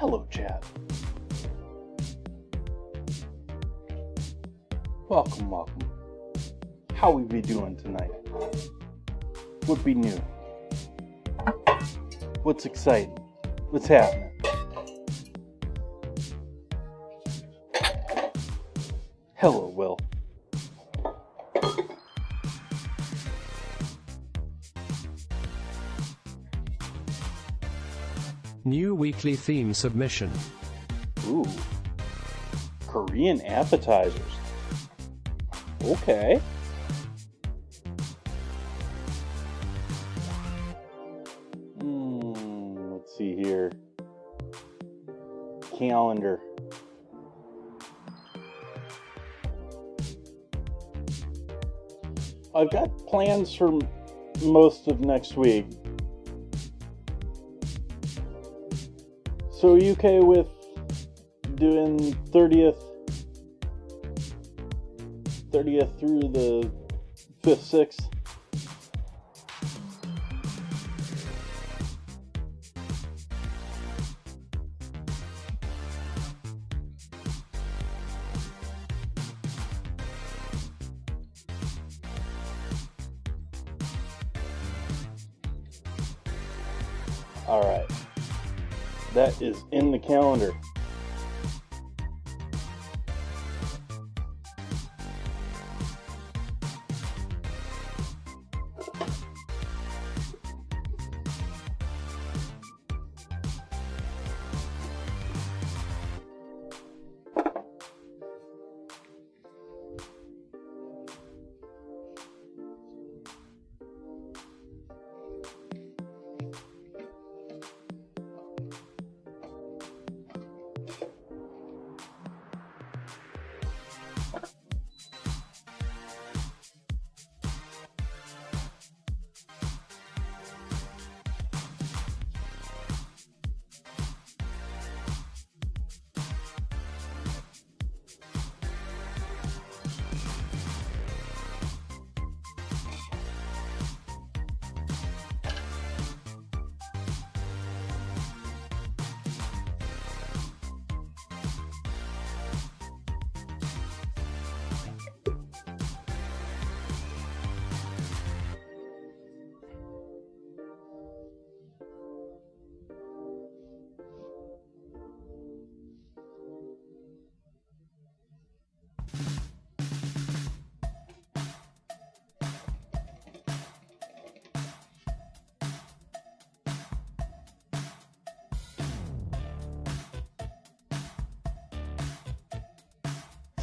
Hello, chat. Welcome. How we be doing tonight? What be new? What's exciting? What's happening? Hello, Will. New weekly theme submission. Ooh. Korean appetizers. Okay. Let's see here. Calendar. I've got plans for most of next week. So are you okay with doing 30th through the 5th, 6th? All right. That is in the calendar.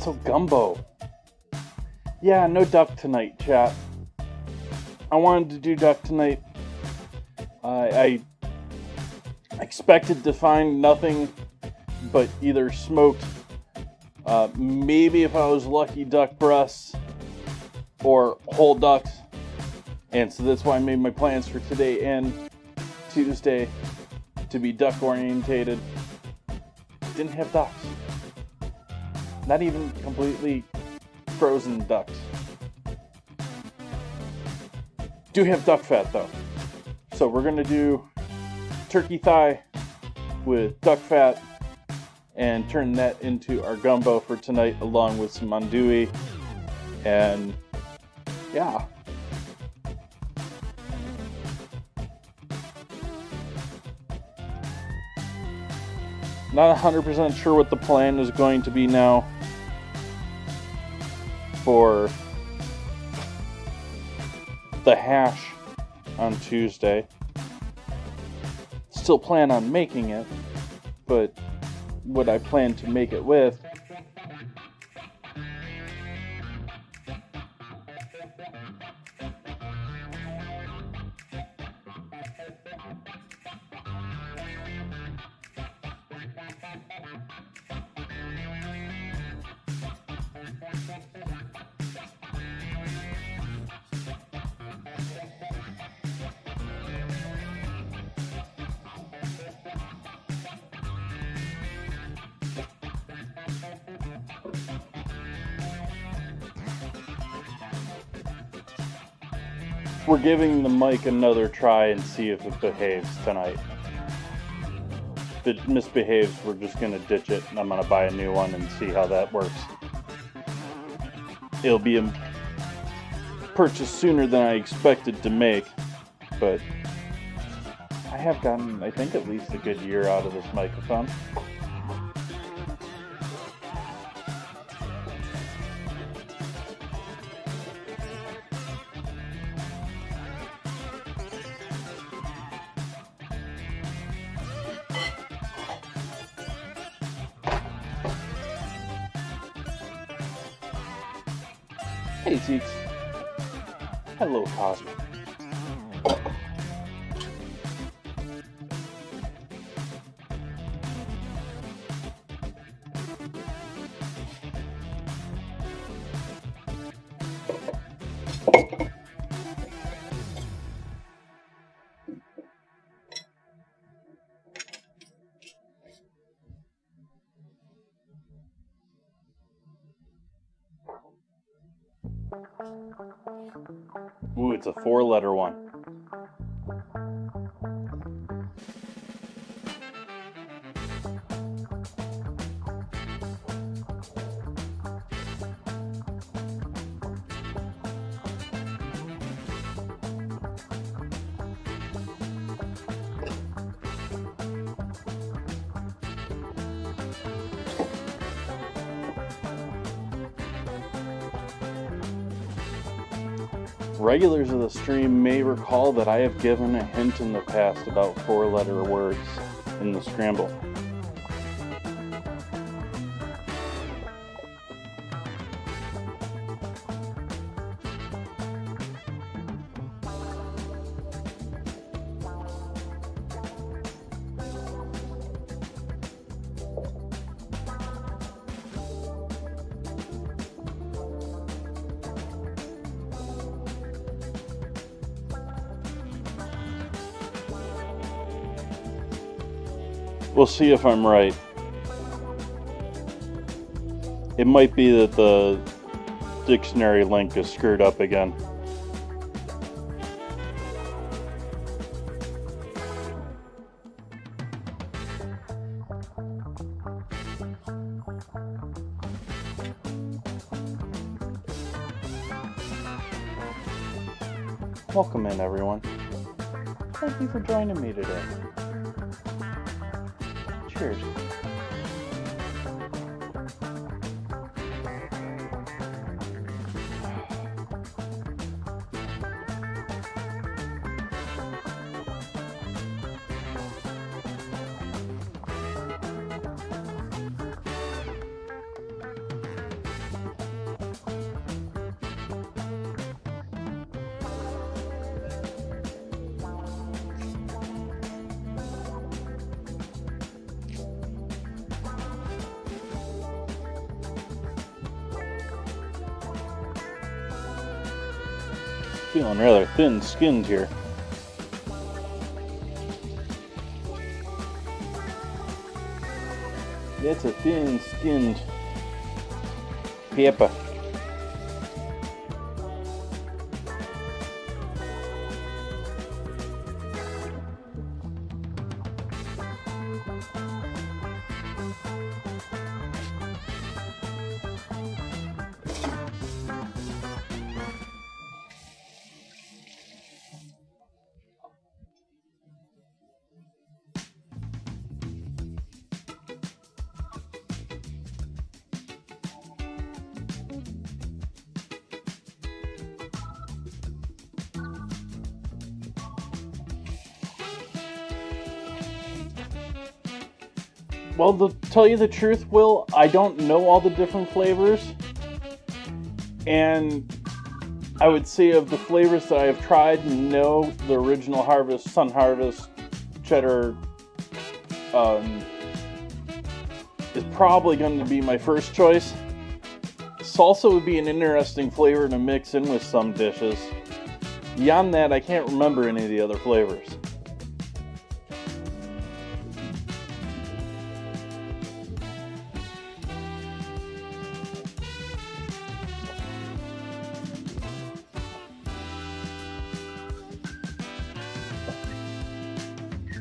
So Gumbo. Yeah, no duck tonight, chat. I wanted to do duck tonight. I expected to find nothing but either smoked, maybe if I was lucky, duck breasts or whole ducks. And so that's why I made my plans for today and Tuesday to be duck orientated. Didn't have ducks. Not even completely frozen ducks. Do have duck fat though. So we're gonna do turkey thigh with duck fat and turn that into our gumbo for tonight along with some andouille. And yeah. Not 100% sure what the plan is going to be now for the hash on Tuesday. Still plan on making it, but what I plan to make it with we're giving the mic another try and see if it behaves tonight. it misbehaves, we're just going to ditch it, and I'm going to buy a new one and see how that works. It'll be a purchase sooner than I expected to make, but I have gotten, I think, at least a good year out of this microphone. Hey, Zeeks. Hello, Cosmo. Ooh, it's a 4-letter one. Regulars of the stream may recall that I have given a hint in the past about 4-letter words in the scramble. We'll see if I'm right. It might be that the dictionary link is screwed up again. Welcome in, everyone. Thank you for joining me today. Cheers. Feeling rather thin-skinned here. That's a thin-skinned pepper. Well, to tell you the truth, Will, I don't know all the different flavors. And I would say of the flavors that I have tried, no, the original Harvest, Sun Harvest, Cheddar, is probably going to be my first choice. Salsa would be an interesting flavor to mix in with some dishes. Beyond that, I can't remember any of the other flavors.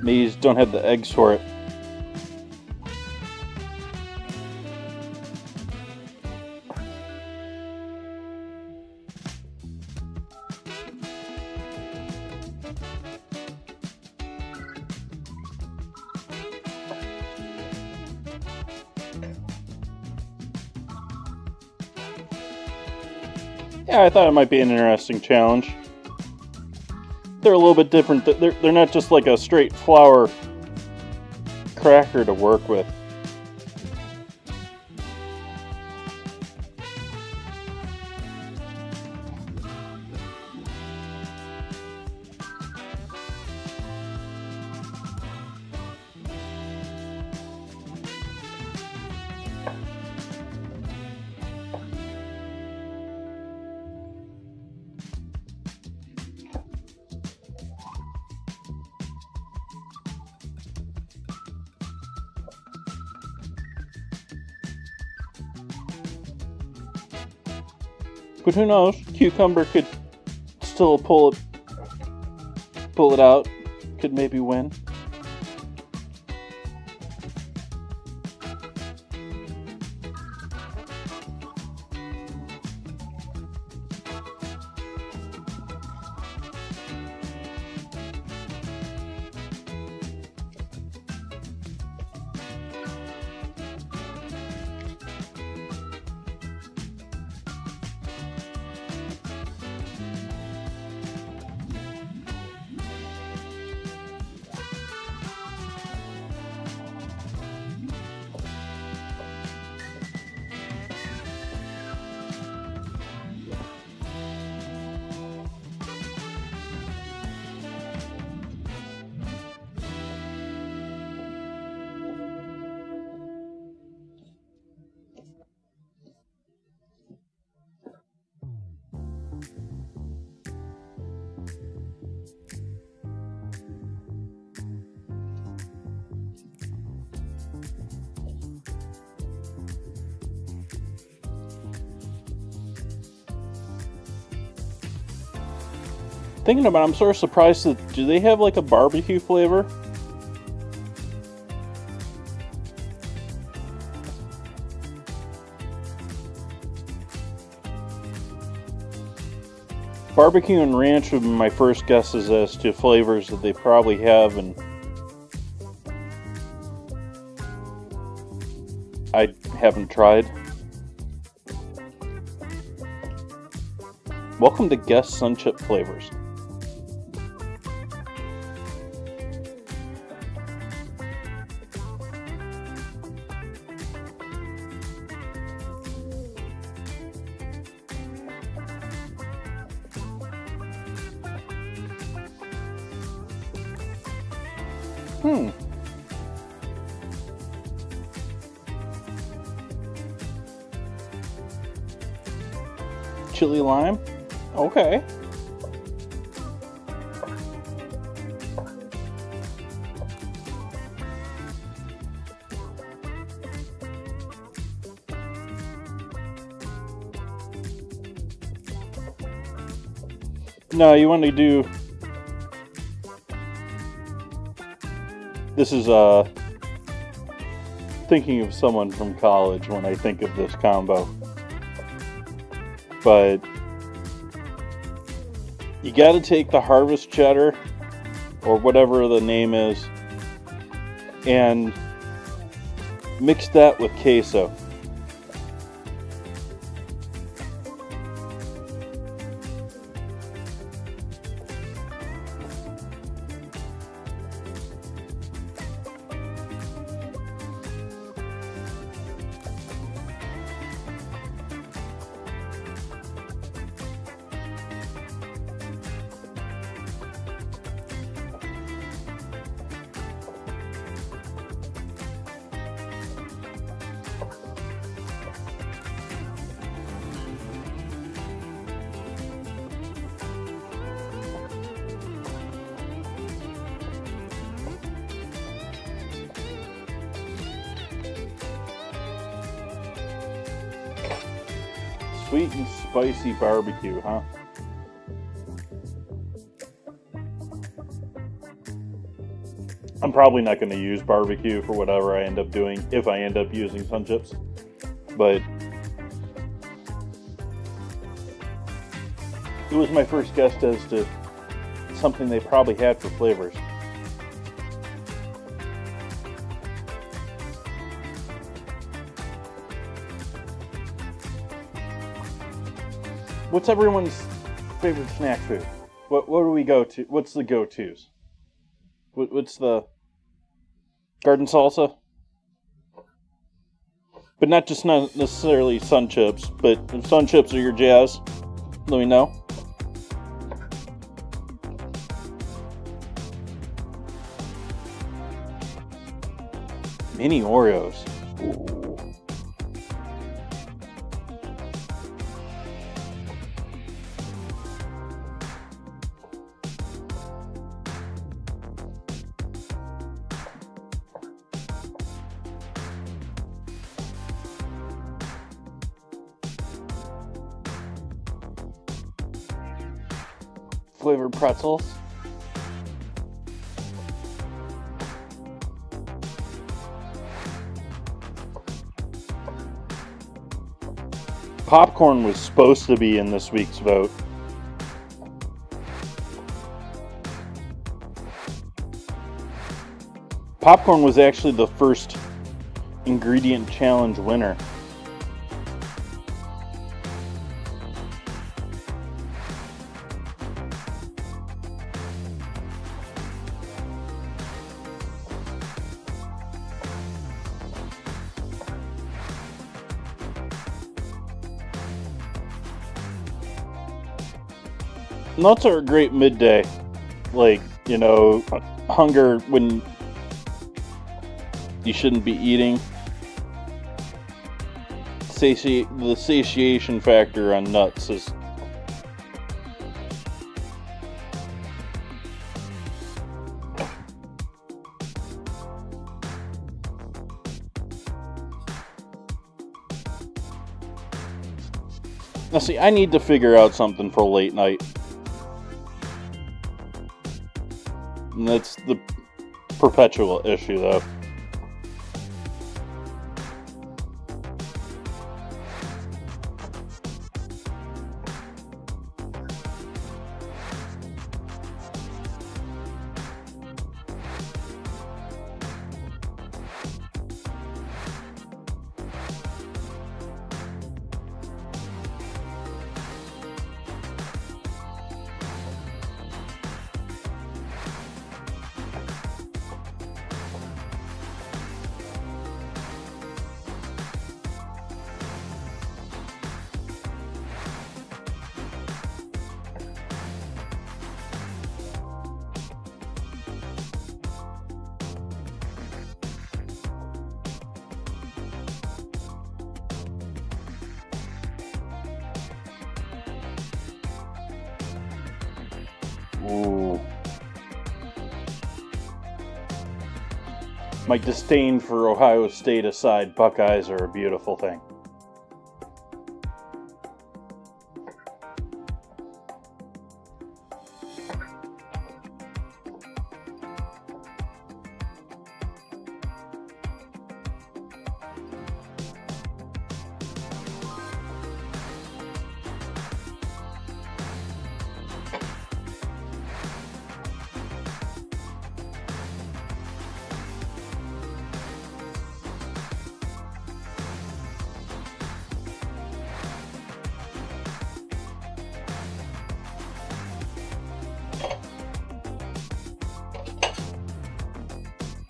Maybe you just don't have the eggs for it. Yeah, I thought it might be an interesting challenge. They're a little bit different. They're not just like a straight flour cracker to work with. But who knows? Cucumber could still pull it out. Could maybe win. Thinking about it, I'm sort of surprised that, do they have like a barbecue flavor? Barbecue and ranch would be my first guesses as to flavors that they probably have, and I haven't tried. Welcome to Guess Sun Chip Flavors. Chili lime? Okay. No, you want to do... This is thinking of someone from college when I think of this combo. But you got to take the harvest cheddar, or whatever the name is, and mix that with queso. Sweet and spicy barbecue, huh? I'm probably not going to use barbecue for whatever I end up doing, if I end up using Sun Chips. But it was my first guess as to something they probably had for flavors. What's everyone's favorite snack food? What do we go to? What's the go-tos? What's the garden salsa? But not necessarily Sun Chips, but if Sun Chips are your jazz, let me know. Mini Oreos. Ooh. Flavored pretzels. Popcorn was supposed to be in this week's vote. Popcorn was actually the first ingredient challenge winner. Nuts are a great midday, like, you know, hunger when you shouldn't be eating. The satiation factor on nuts is now. See, I need to figure out something for late night. And that's the perpetual issue, though. Ooh. My disdain for Ohio State aside, Buckeyes are a beautiful thing.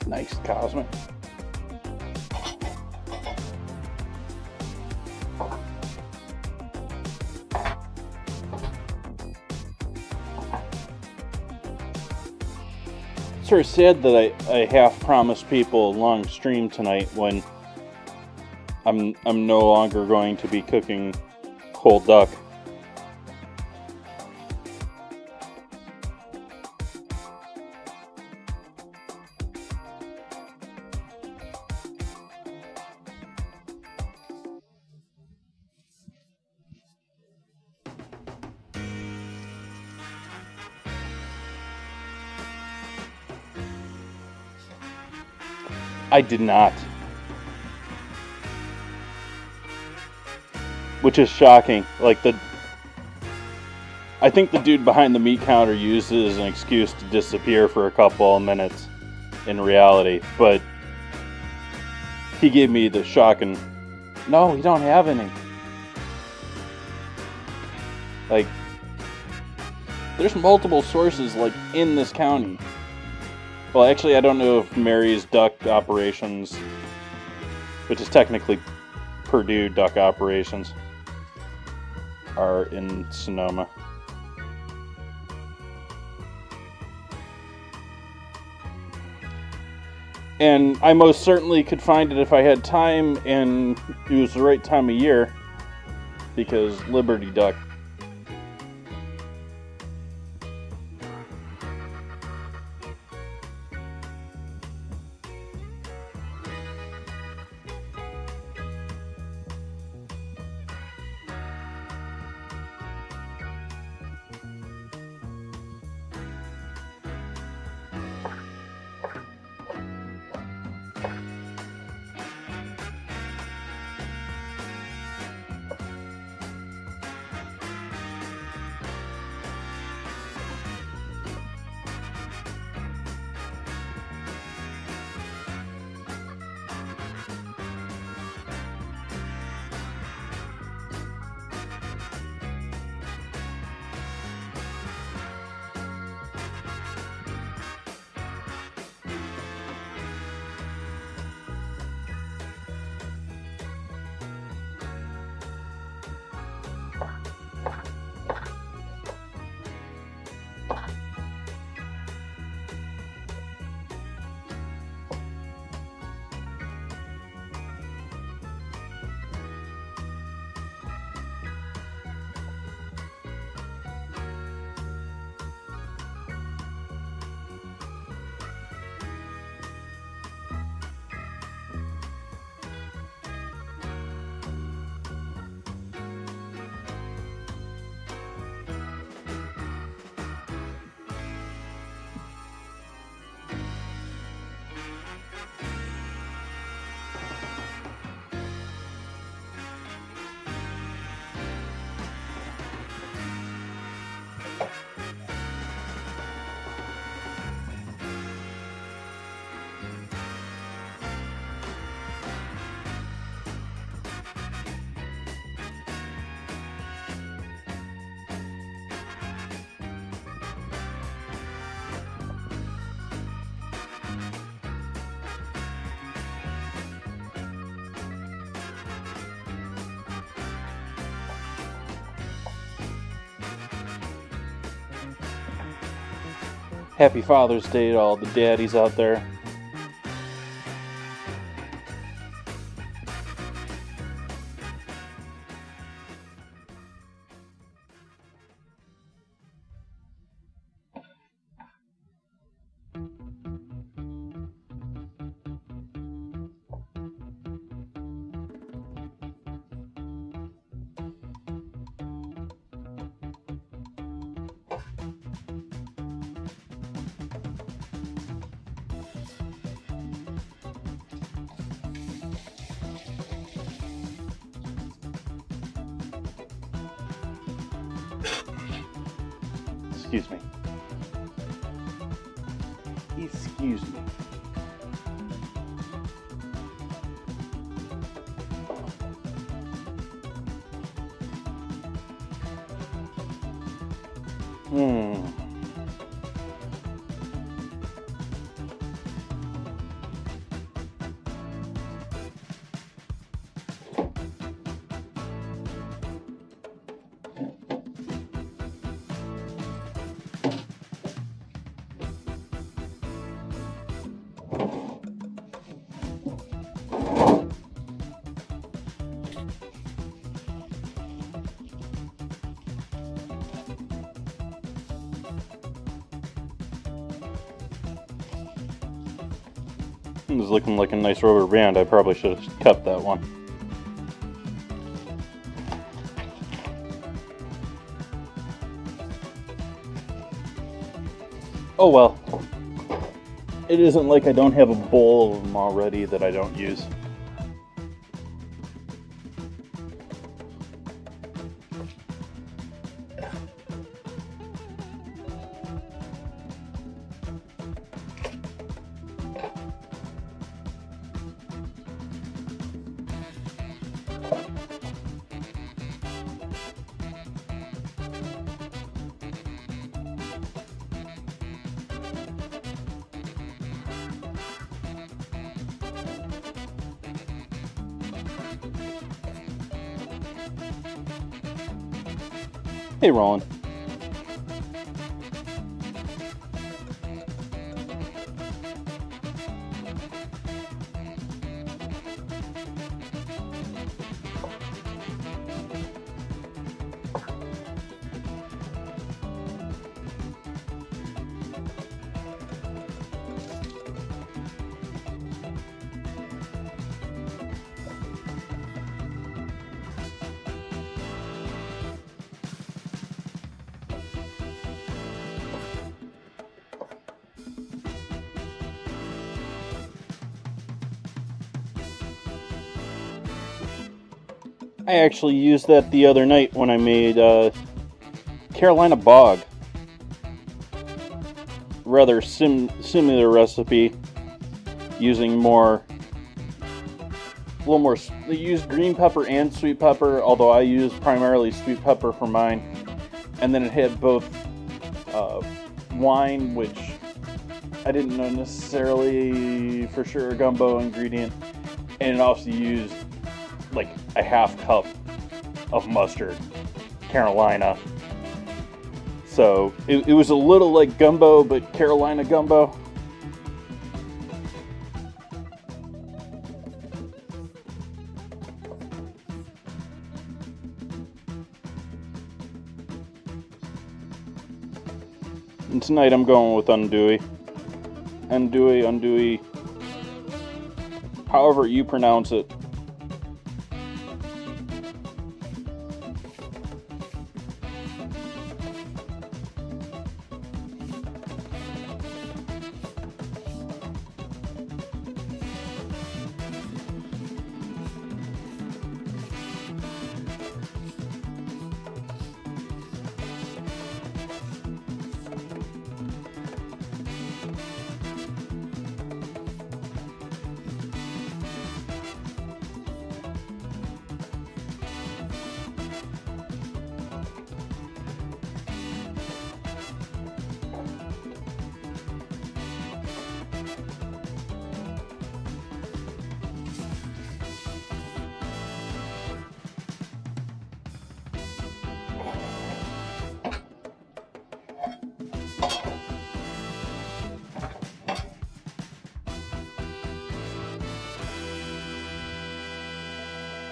Nice, Cosmic. Sort of sad that I half promised people a long stream tonight when I'm no longer going to be cooking whole duck. I did not. Which is shocking. Like I think the dude behind the meat counter used it as an excuse to disappear for a couple of minutes in reality. But he gave me the shocking, no, we don't have any. Like, there's multiple sources, like, in this county. Well, actually, I don't know if Mary's duck operations, which is technically Purdue duck operations, are in Sonoma. And I most certainly could find it if I had time and it was the right time of year, because Liberty duck. Happy Father's Day to all the daddies out there. Excuse me. Excuse me. It was looking like a nice rubber band. I probably should have cut that one. Oh well. It isn't like I don't have a bowl of them already that I don't use. Hey, Roland. I actually used that the other night when I made Carolina Bog. Rather similar recipe, using a little more. They used green pepper and sweet pepper, although I used primarily sweet pepper for mine. And then it had both wine, which I didn't know necessarily for sure a gumbo ingredient, and it also used like a half cup of mustard, Carolina. So it was a little like gumbo, but Carolina gumbo. And tonight I'm going with andouille. Andouille, however you pronounce it.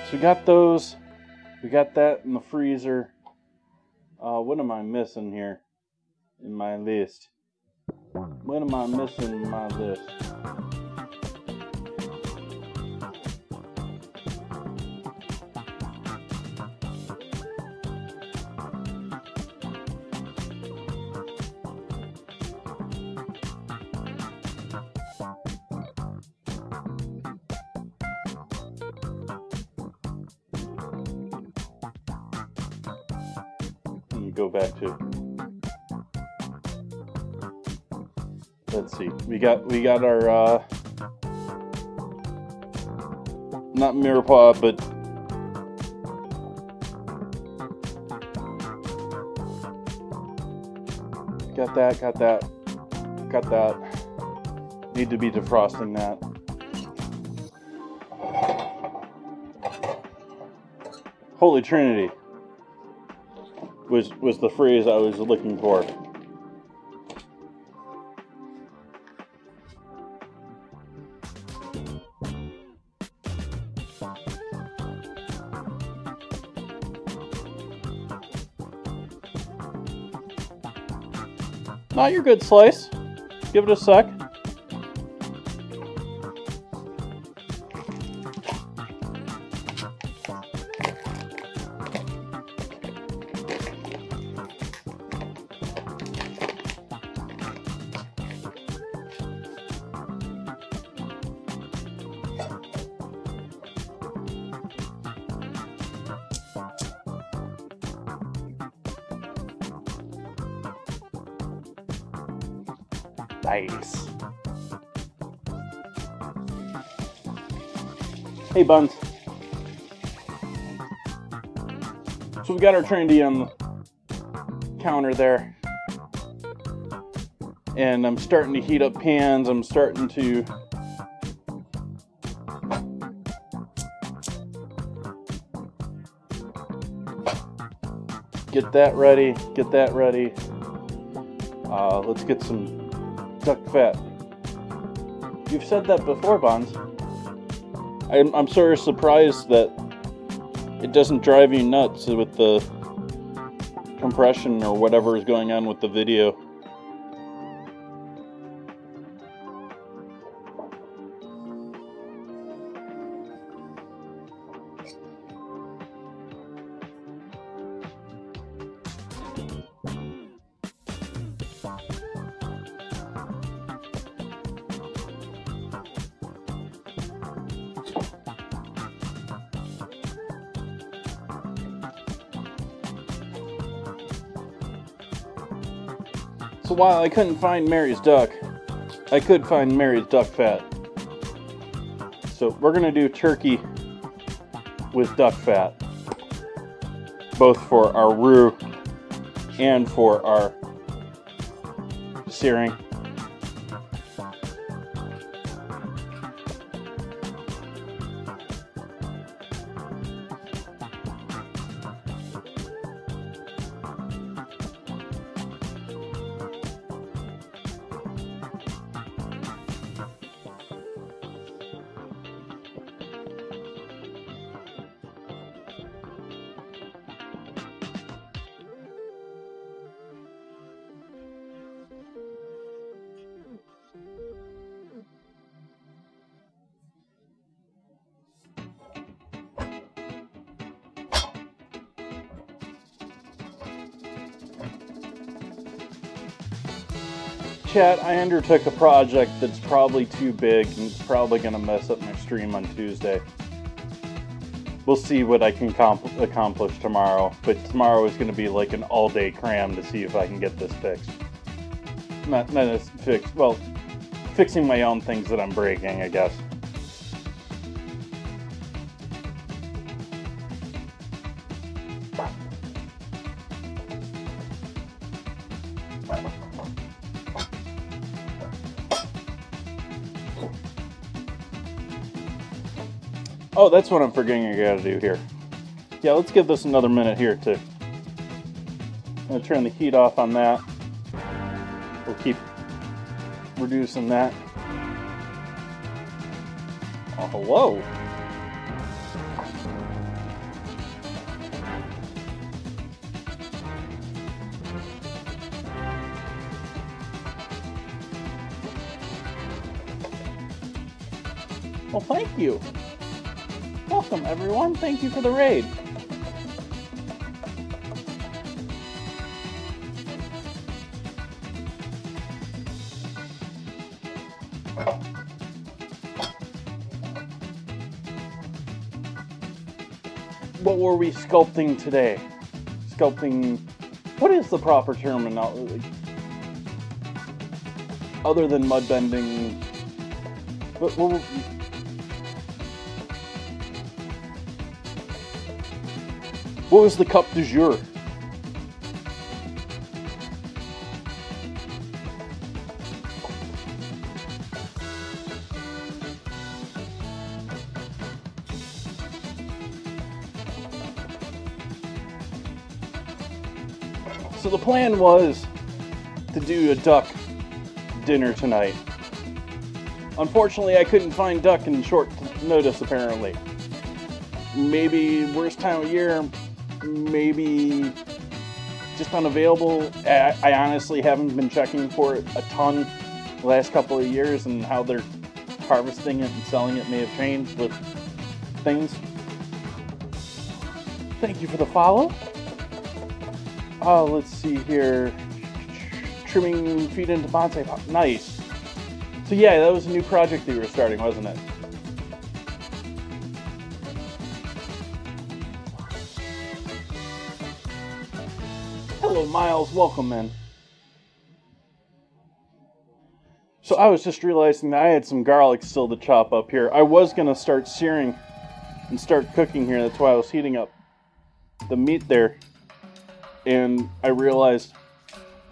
So we got those. We got that in the freezer. What am I missing here in my list? What am I missing in my list? Go back to, let's see, we got our not mirepoix, but got that. Need to be defrosting that. Holy Trinity was the phrase I was looking for. Not your good slice. Give it a sec. Nice. Hey, Buns. So we got our trendy on the counter there. And I'm starting to heat up pans. I'm starting to Get that ready. Get that ready. Let's get some duck fat. You've said that before, Bonds. I'm sort of surprised that it doesn't drive you nuts with the compression or whatever is going on with the video. So while I couldn't find Mary's duck, I could find Mary's duck fat. So we're gonna do turkey with duck fat, both for our roux and for our searing. Chat, I undertook a project that's probably too big and it's probably going to mess up my stream on Tuesday. We'll see what I can accomplish tomorrow, but tomorrow is going to be like an all-day cram to see if I can get this fixed. Not fixed, well, fixing my own things that I'm breaking, I guess. Oh, that's what I'm forgetting I gotta do here. Yeah, let's give this another minute here too. I'm gonna turn the heat off on that. We'll keep reducing that. Oh, hello. Well, thank you. Welcome, everyone. Thank you for the raid. What were we sculpting today? Sculpting... What is the proper terminology? Other than mud bending... What were we... What was the cup du jour? So the plan was to do a duck dinner tonight. Unfortunately, I couldn't find duck in short notice, apparently. Maybe worst time of year, maybe just unavailable. I honestly haven't been checking for it a ton the last couple of years, and how they're harvesting it and selling it may have changed with things. Thank you for the follow. Oh, let's see here. Trimming feet into bonsai pot. Nice. So yeah, that was a new project that you were starting, wasn't it? Hello, Miles. Welcome, man. So I was just realizing that I had some garlic still to chop up here. I was going to start searing and start cooking here. That's why I was heating up the meat there. And I realized,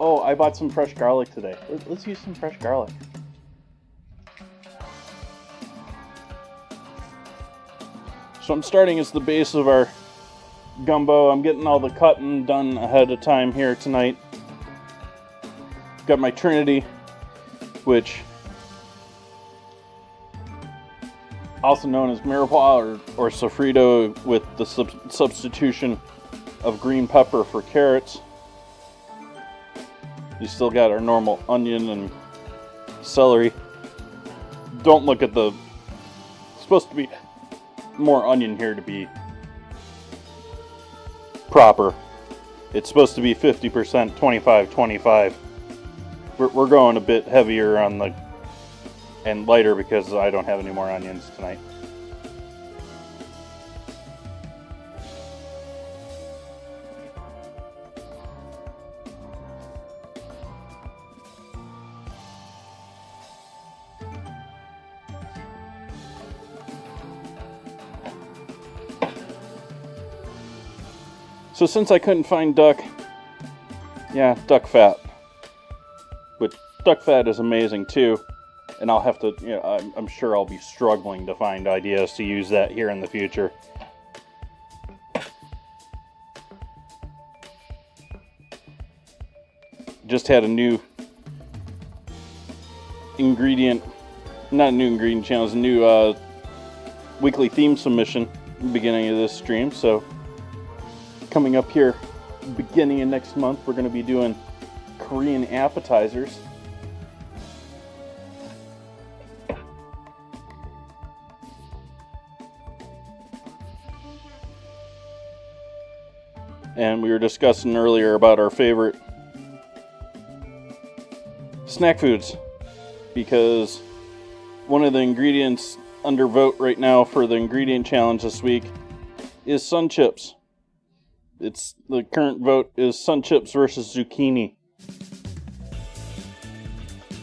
oh, I bought some fresh garlic today. Let's use some fresh garlic. So I'm starting as the base of our gumbo. I'm getting all the cutting done ahead of time here tonight. Got my Trinity, which also known as mirepoix or sofrito, with the substitution of green pepper for carrots. You still got our normal onion and celery. Don't look at the... It's supposed to be more onion here to be proper. It's supposed to be 50%, 25-25. We're going a bit heavier on the... and lighter because I don't have any more onions tonight. So since I couldn't find duck, yeah, duck fat. But duck fat is amazing too. And I'll have to, you know, I'm sure I'll be struggling to find ideas to use that here in the future. Just had a new ingredient, not a new ingredient channel, it's a new weekly theme submission at the beginning of this stream. So coming up here, beginning of next month, we're going to be doing Korean appetizers. And we were discussing earlier about our favorite snack foods, because one of the ingredients under vote right now for the ingredient challenge this week is sun chips. It's the current vote is sun chips versus zucchini.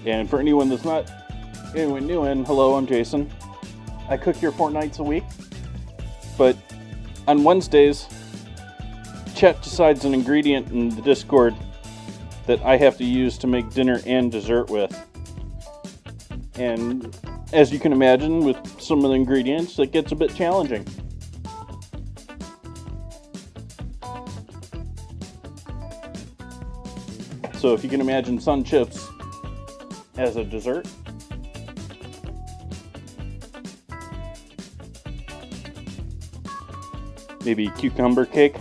And for anyone that's not anyone new in, hello, I'm Jason. I cook here 4 nights a week, but on Wednesdays, Chet decides an ingredient in the Discord that I have to use to make dinner and dessert with. And as you can imagine, with some of the ingredients, it gets a bit challenging. So if you can imagine sun chips as a dessert, maybe cucumber cake.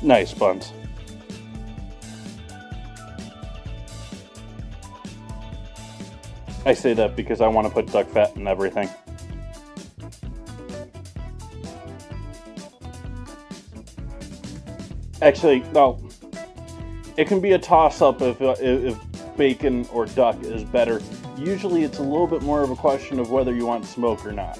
Nice buns. I say that because I want to put duck fat in everything. Actually, no. It can be a toss-up if bacon or duck is better. Usually it's a little bit more of a question of whether you want smoke or not.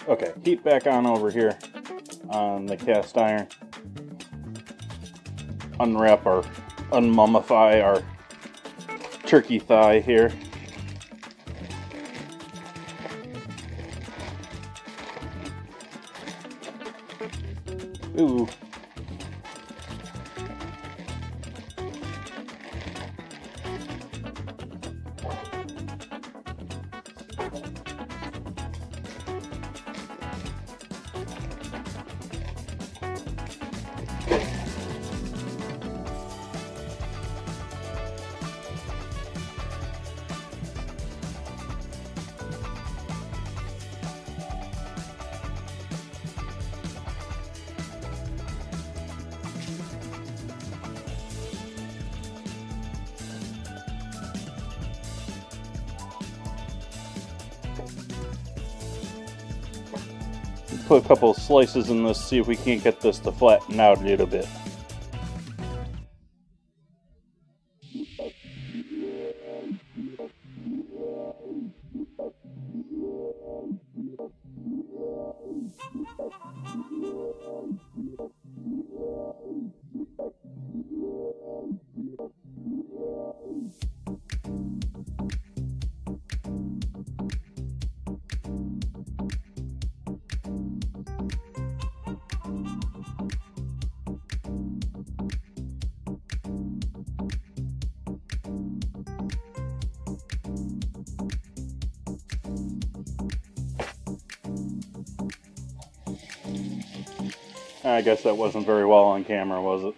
Okay, heat back on over here on the cast iron. Unwrap or unmummify our turkey thigh here. Ooh. Put a couple of slices in this, see if we can't get this to flatten out a little bit. I guess that wasn't very well on camera, was it?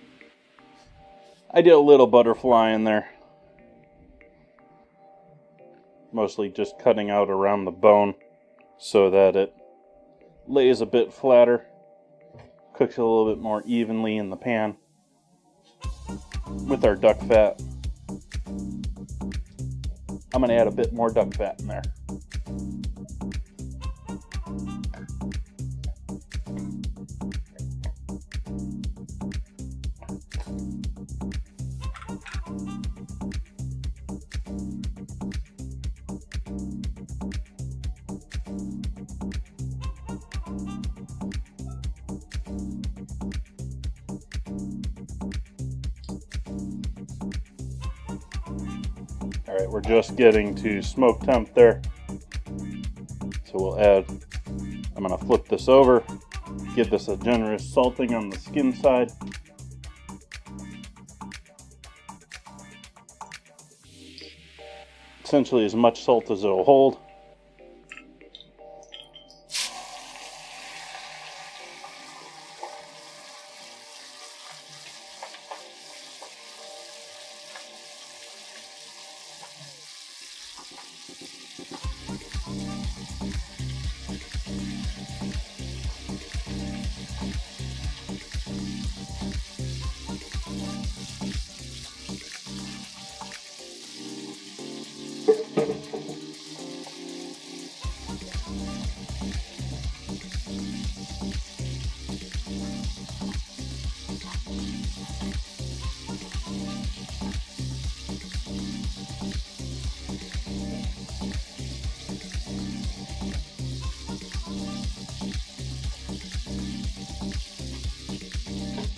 I did a little butterfly in there. Mostly just cutting out around the bone so that it lays a bit flatter. Cooks a little bit more evenly in the pan with our duck fat. I'm going to add a bit more duck fat in there. Alright, we're just getting to smoke temp there. So we'll add, I'm going to flip this over, give this a generous salting on the skin side. Essentially as much salt as it'll hold.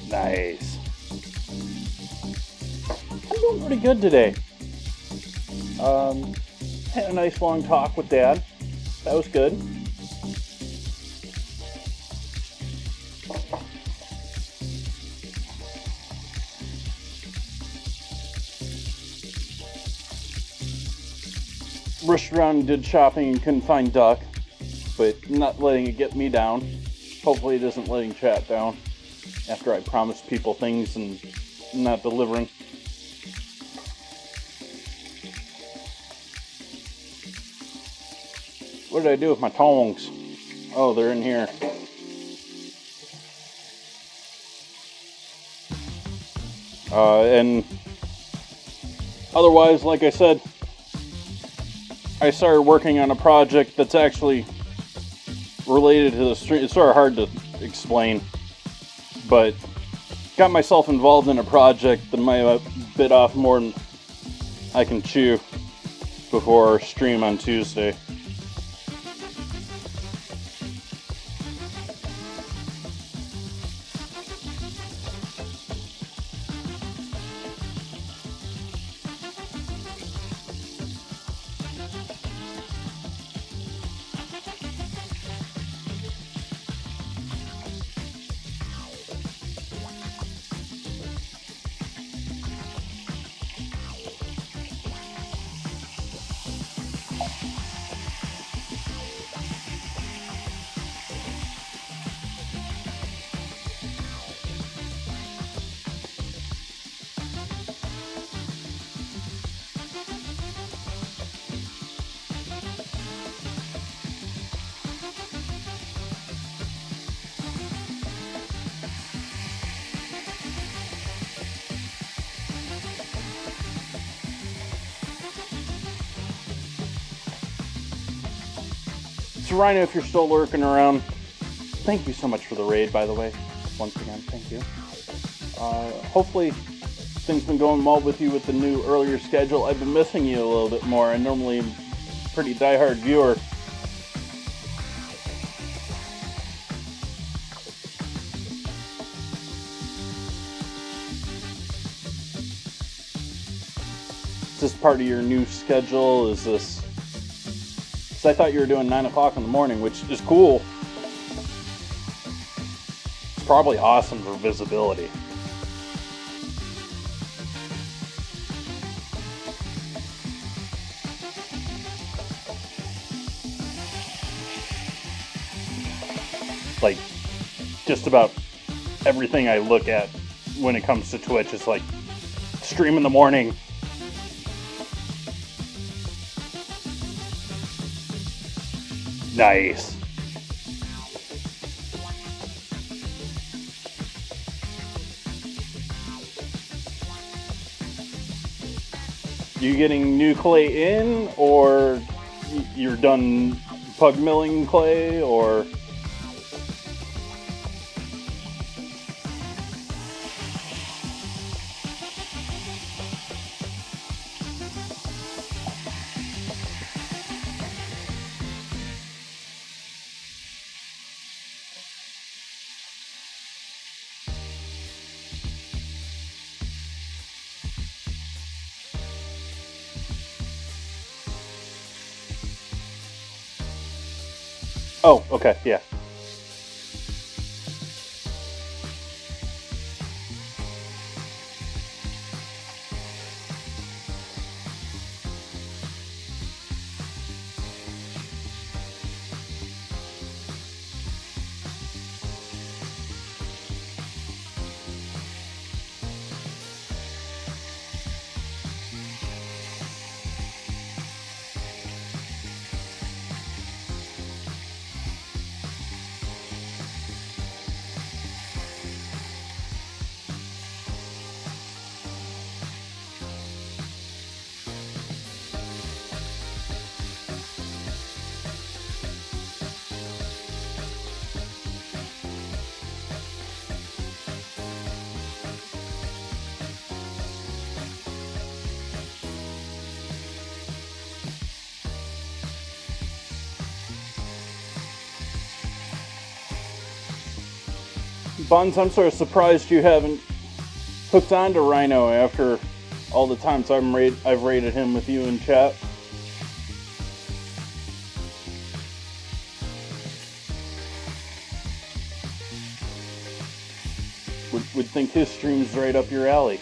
Nice. I'm doing pretty good today. Had a nice long talk with Dad. That was good. Rushed around and did shopping and couldn't find duck, but not letting it get me down. Hopefully it isn't letting chat down after I promised people things and not delivering. What did I do with my tongs? Oh, they're in here. And otherwise, like I said, I started working on a project that's actually related to the stream. It's sort of hard to explain, but got myself involved in a project that might have bit off more than I can chew before our stream on Tuesday. So Rhino, if you're still lurking around, thank you so much for the raid, by the way. Once again, thank you. Hopefully things been going well with you with the new earlier schedule. I've been missing you a little bit more. I normally am a pretty diehard viewer. Is this part of your new schedule? Is this... I thought you were doing 9 o'clock in the morning, which is cool. It's probably awesome for visibility. Like, just about everything I look at when it comes to Twitch is like, stream in the morning. Nice. You getting new clay in, or you're done pug milling clay, or... Oh, okay, yeah. Buns, I'm sort of surprised you haven't hooked on to Rhino after all the times I've raided him with you in chat. Would think his stream's right up your alley.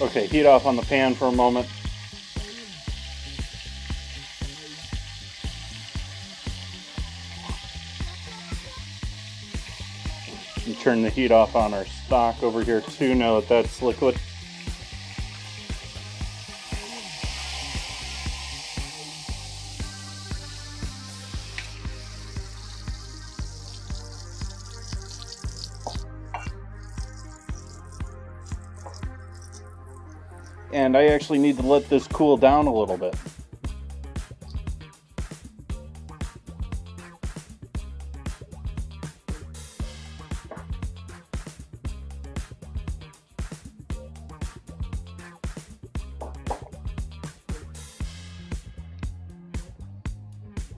Okay, heat off on the pan for a moment. And turn the heat off on our stock over here too, now that that's liquid. And I actually need to let this cool down a little bit.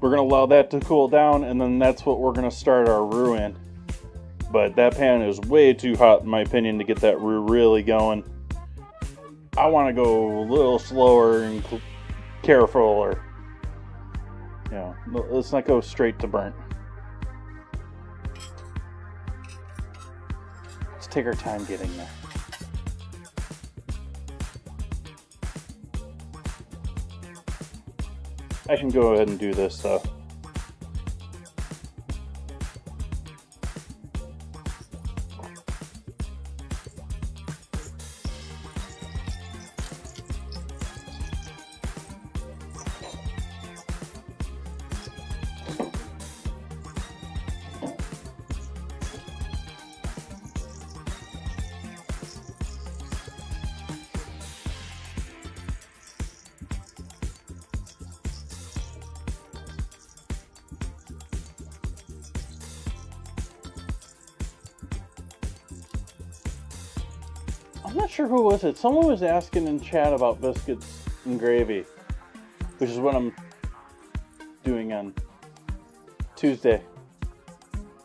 We're going to allow that to cool down, and then that's what we're going to start our roux in. But that pan is way too hot, in my opinion, to get that roux really going. I want to go a little slower and careful, or, you know, let's not go straight to burnt. Let's take our time getting there. I can go ahead and do this though. I'm not sure who was it. Someone was asking in chat about biscuits and gravy, which is what I'm doing on Tuesday.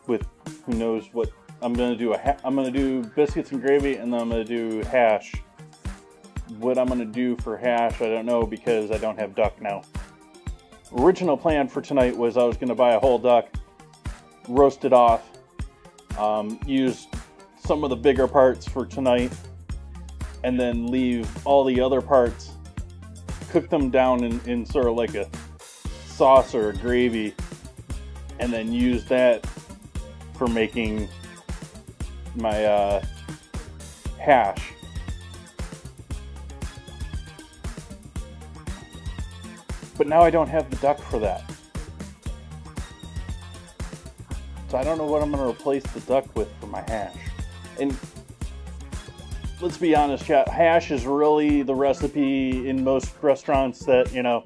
With who knows what I'm gonna do. I'm gonna do biscuits and gravy, and then I'm gonna do hash. What I'm gonna do for hash, I don't know, because I don't have duck now. Original plan for tonight was I was gonna buy a whole duck, roast it off, use some of the bigger parts for tonight, and then leave all the other parts, cook them down in sort of like a sauce or a gravy, and then use that for making my hash. But now I don't have the duck for that. So I don't know what I'm going to replace the duck with for my hash. And let's be honest, chat, hash is really the recipe in most restaurants that, you know,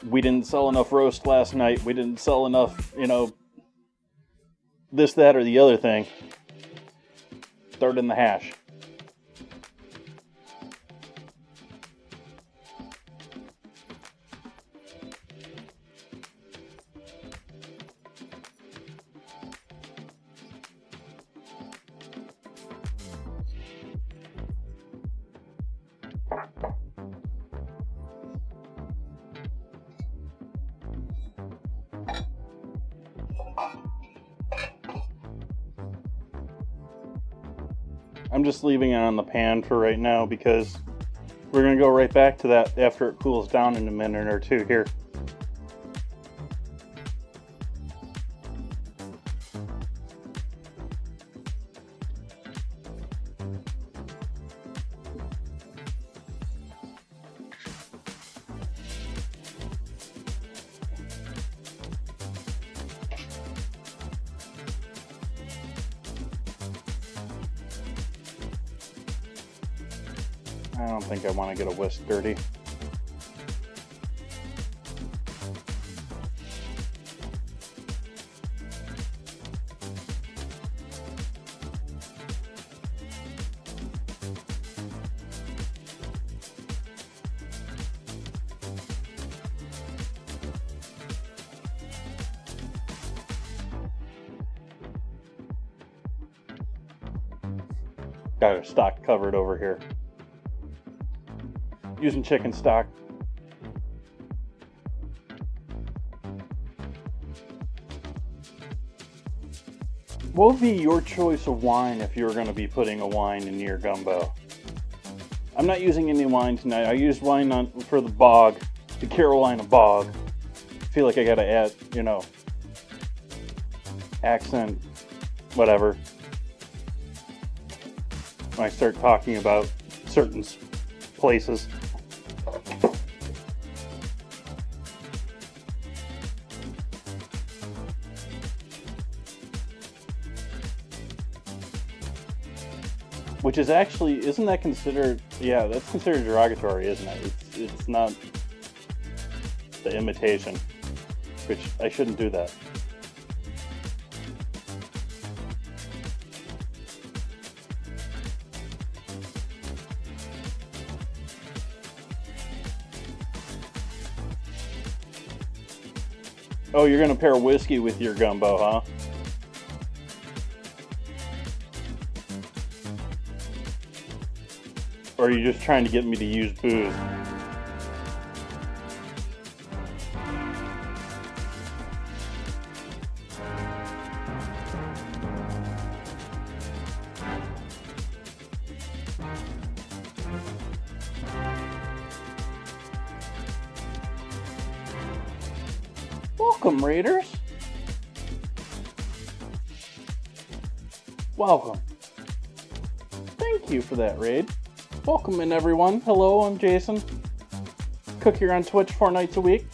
we didn't sell enough roast last night, we didn't sell enough, you know, this, that, or the other thing. Throw it in the hash. I'm just leaving it on the pan for right now because we're going to go right back to that after it cools down in a minute or two here. I don't think I want to get a whisk dirty. Got our stock covered over here. Using chicken stock. What would be your choice of wine if you were going to be putting a wine in your gumbo? I'm not using any wine tonight. I used wine for the bog, the Carolina bog. I feel like I gotta add, you know, accent, whatever. when I start talking about certain places. Which is actually, isn't that considered, yeah, that's considered derogatory, isn't it? It's not the imitation, which I shouldn't do that. Oh, you're gonna pair whiskey with your gumbo, huh? Or are you just trying to get me to use booze? Welcome, Raiders. Welcome. Thank you for that raid. Welcome in, everyone. Hello, I'm Jason. Cook here on Twitch 4 nights a week.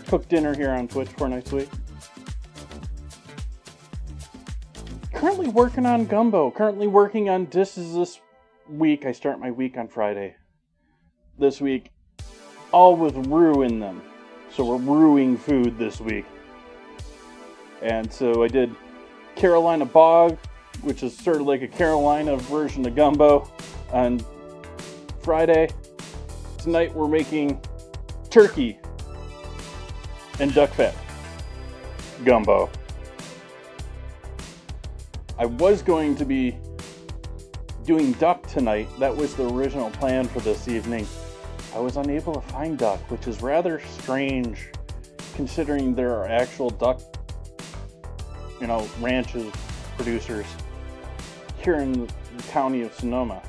Cook dinner here on Twitch 4 nights a week. Currently working on Gumbo. Currently working on dishes this week. I start my week on Friday. This week, all with roux in them. So we're roux-ing food this week. And so I did Carolina Bog, which is sort of like a Carolina version of Gumbo, on Friday. Tonight we're making turkey and duck fat gumbo. I was going to be doing duck tonight. That was the original plan for this evening. I was unable to find duck, which is rather strange considering there are actual duck, ranches, producers here in the county of Sonoma.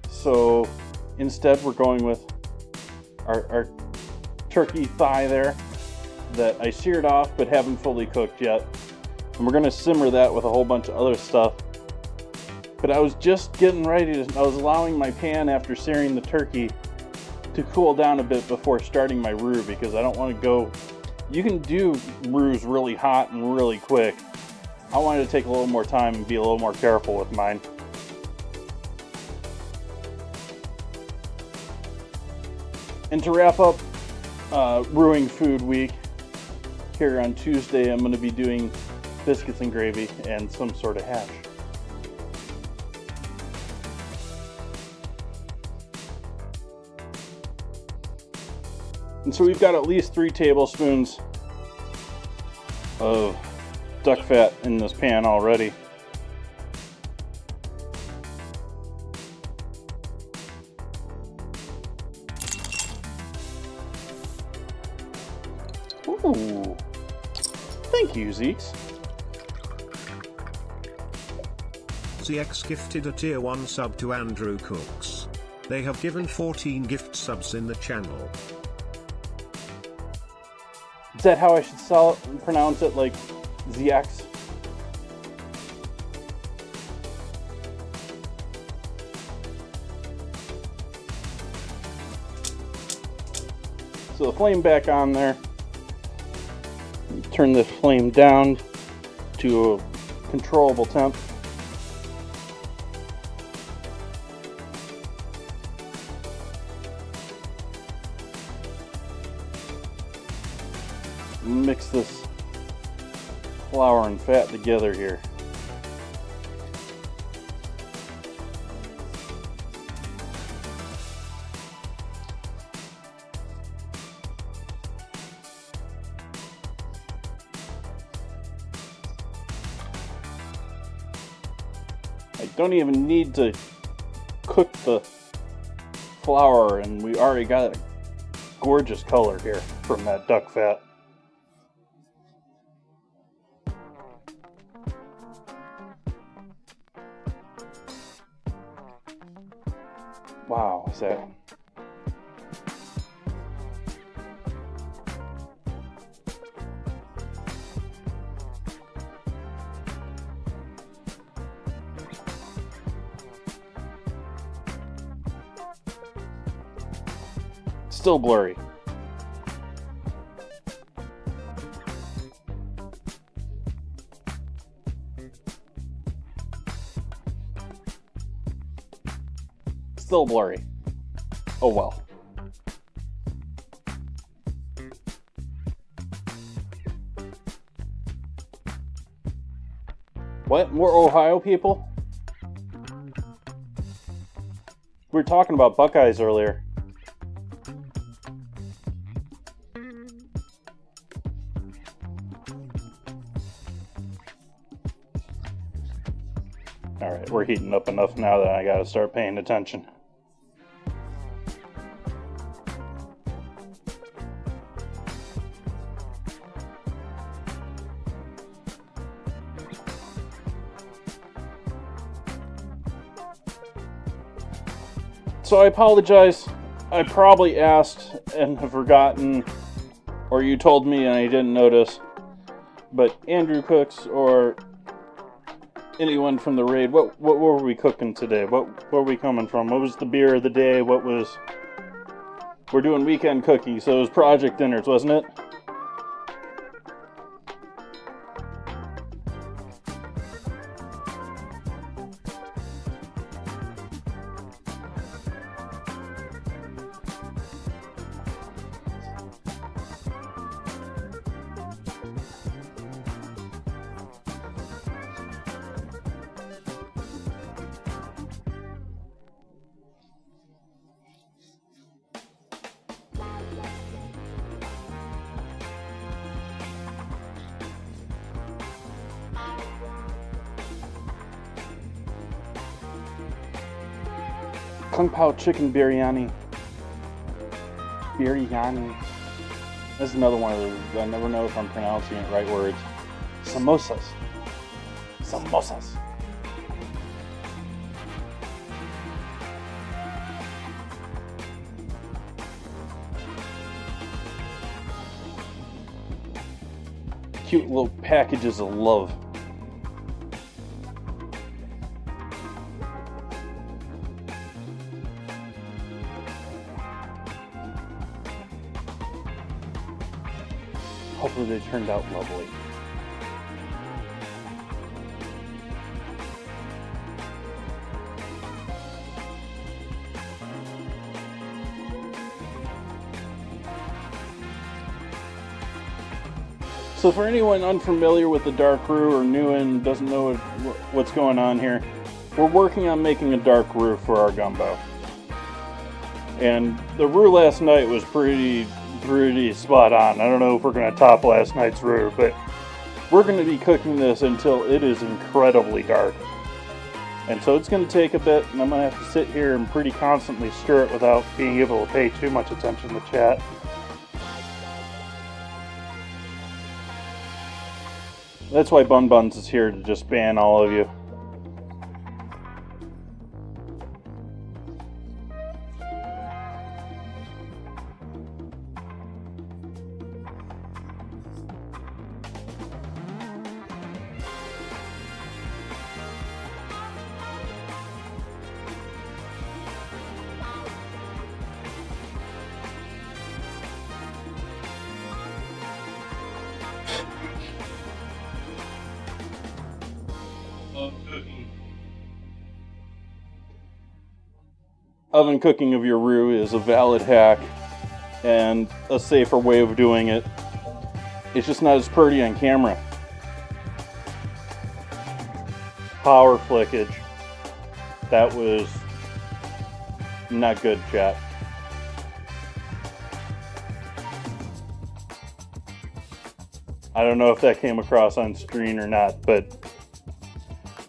So instead we're going with our turkey thigh there that I seared off but haven't fully cooked yet. And we're gonna simmer that with a whole bunch of other stuff. But I was just getting ready to, I was allowing my pan after searing the turkey to cool down a bit before starting my roux, because I don't want to go, you can do roux really hot and really quick. I wanted to take a little more time and be a little more careful with mine. And to wrap up Roux-ing Food Week, here on Tuesday I'm going to be doing biscuits and gravy and some sort of hash. And so we've got at least 3 tablespoons of duck fat in this pan already. Ooh, thank you, Zeeks. ZX gifted a tier 1 sub to Andrew Cooks. They have given 14 gift subs in the channel. Is that how I should pronounce it, like ZX? So the flame back on there. Turn the flame down to a controllable temp. Mix this flour and fat together here. I don't even need to cook the flour, and we already got a gorgeous color here from that duck fat. Wow, what's that? Still blurry. Still blurry. Oh well. What? More Ohio people? We were talking about Buckeyes earlier. Alright, we're heating up enough now that I gotta start paying attention. So I apologize. I probably asked and have forgotten, or you told me and I didn't notice. But Andrew Cooks or anyone from the raid, what were we cooking today? What were we coming from? What was the beer of the day? We're doing weekend cookies, so it was project dinners, wasn't it? Kung Pao chicken biryani. Biryani. This is another one of those. I never know if I'm pronouncing it right words. Samosas. Samosas. Cute little packages of love. Hopefully they turned out lovely. So for anyone unfamiliar with the dark roux or new and doesn't know what's going on here, we're working on making a dark roux for our gumbo. And the roux last night was pretty spot on. I don't know if we're going to top last night's roux, but we're going to be cooking this until it is incredibly dark. And so it's going to take a bit, and I'm going to have to sit here and pretty constantly stir it without being able to pay too much attention to chat. That's why Bun Buns is here, to just ban all of you. Oven cooking of your roux is a valid hack and a safer way of doing it. It's just not as pretty on camera. Power flickage. That was not good, chat. I don't know if that came across on screen or not,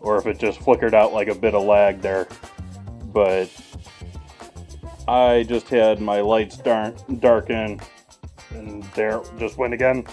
or if it just flickered out like a bit of lag there. But I just had my lights darken, and there just went again.